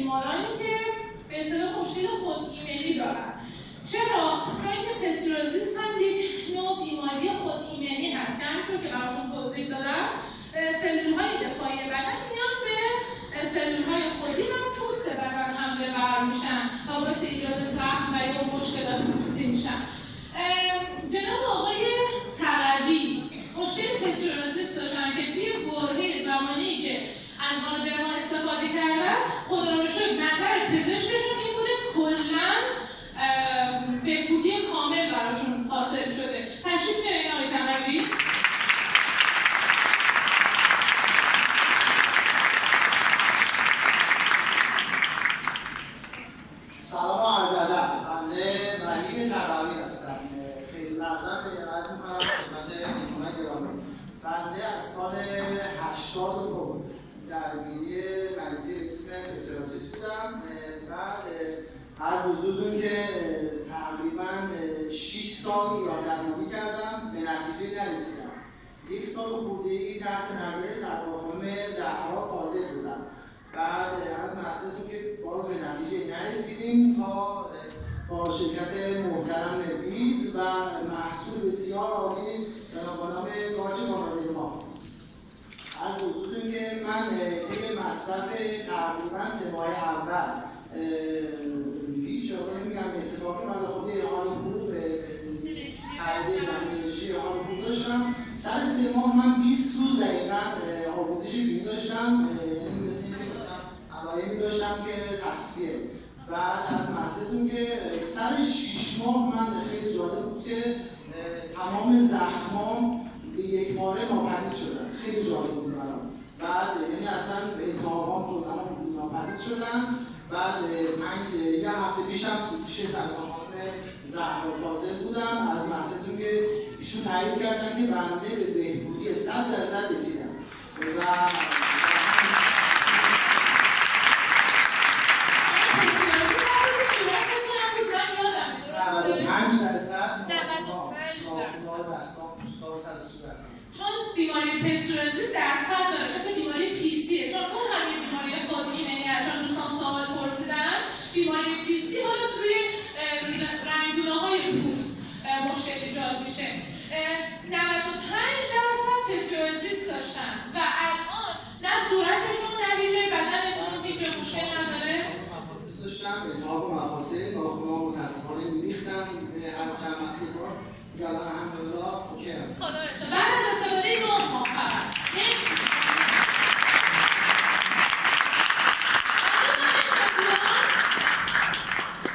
بیمارانی که به اصطلاح مشکل خود ایمنی دارن. چرا؟ چون که پستیروزیس هم یک نوع بیماری خود ایمنی هست که همینطور که براتون توضیح دادم سلول‌های دفاعی بدن نیاز به سلول‌های خودی و پوست بدن حمله ور میشن و باعث ایجاد زخم و یا مشکلات پوستی میشن. جناب آقای تقوی مشکل پستیروزیس داشتن که توی برهه زمانی که از گانودرما استفاده کردن خدا رو شکر نظر پزشکشون این بوده کلاً بهبودی کامل براشون حاصل شده. تشریف بیارین آقای تقوی. سلام و عرض ادب. بنده وحید تقوی هستم. خیلی ممنون که ارائه می‌کنم خدمت نیکوان گرامی. بنده از سال 89 درگیری مریضی ریسک پستیروزیس بودم. بعد هر حضورتون که تقریبا 6 سال یادمانی کردم به نتیجه نرسیدم. 1 سال خورده‌ای تحت نظر سرخانم زهرا حاضر بودم. بعد از مسئله‌تون که باز به نتیجه نرسیدیم تا با شرکت محترم ویز و محصول بسیار عالی به نام گاچ گانودرما. از حضورتون که من طی مصرف تقریبا 3 ماه اول هیچ آقای میگم اتفاقی من خود حال خوب قاعده منیجی حال خوب داشتم. سر 3 ماه من 20 روز دقیقا آموزش بینی داشتم، مثل اینکه مثلا علایمی داشتم که تصفیه. بعد از مسئله‌تون که سر 6 ماه من خیلی جالب بود که تمام زخمام به یک باره ناپدید شدن. خیلی جالب بود برام. بعد یعنی اصلا التهابام خودم ناپدید شدن. بعد من یه هفته پیشم پیش سرخانم زهرا فاضل بودم. از مسئله‌تون که ایشون تایید کردن که بنده به بهبودی 100% رسیدم. و